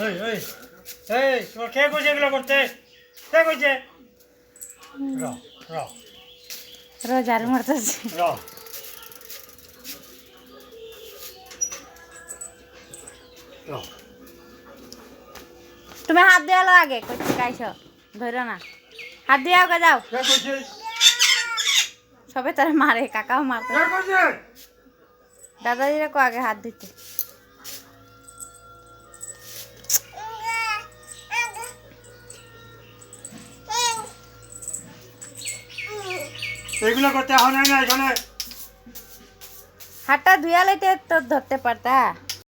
এই এই এই তোমার কে কইছে এগুলো করতে? কে কইছে? র র ঝাড়ু মারতেছে। র র তুমি হাত দিয়ে আলো আগে কইতে গাইছো ধরো না হাত দিয়ে আগে যাও কে কইছে? সবে তারা মারে কাকাও মারতে কে কইছে? দাদাজিরা কো আগে হাত দিতে এগুলো করতে হয় না এখানে। হাতটা ধুয়া লইতে তো ধরতে পারতা।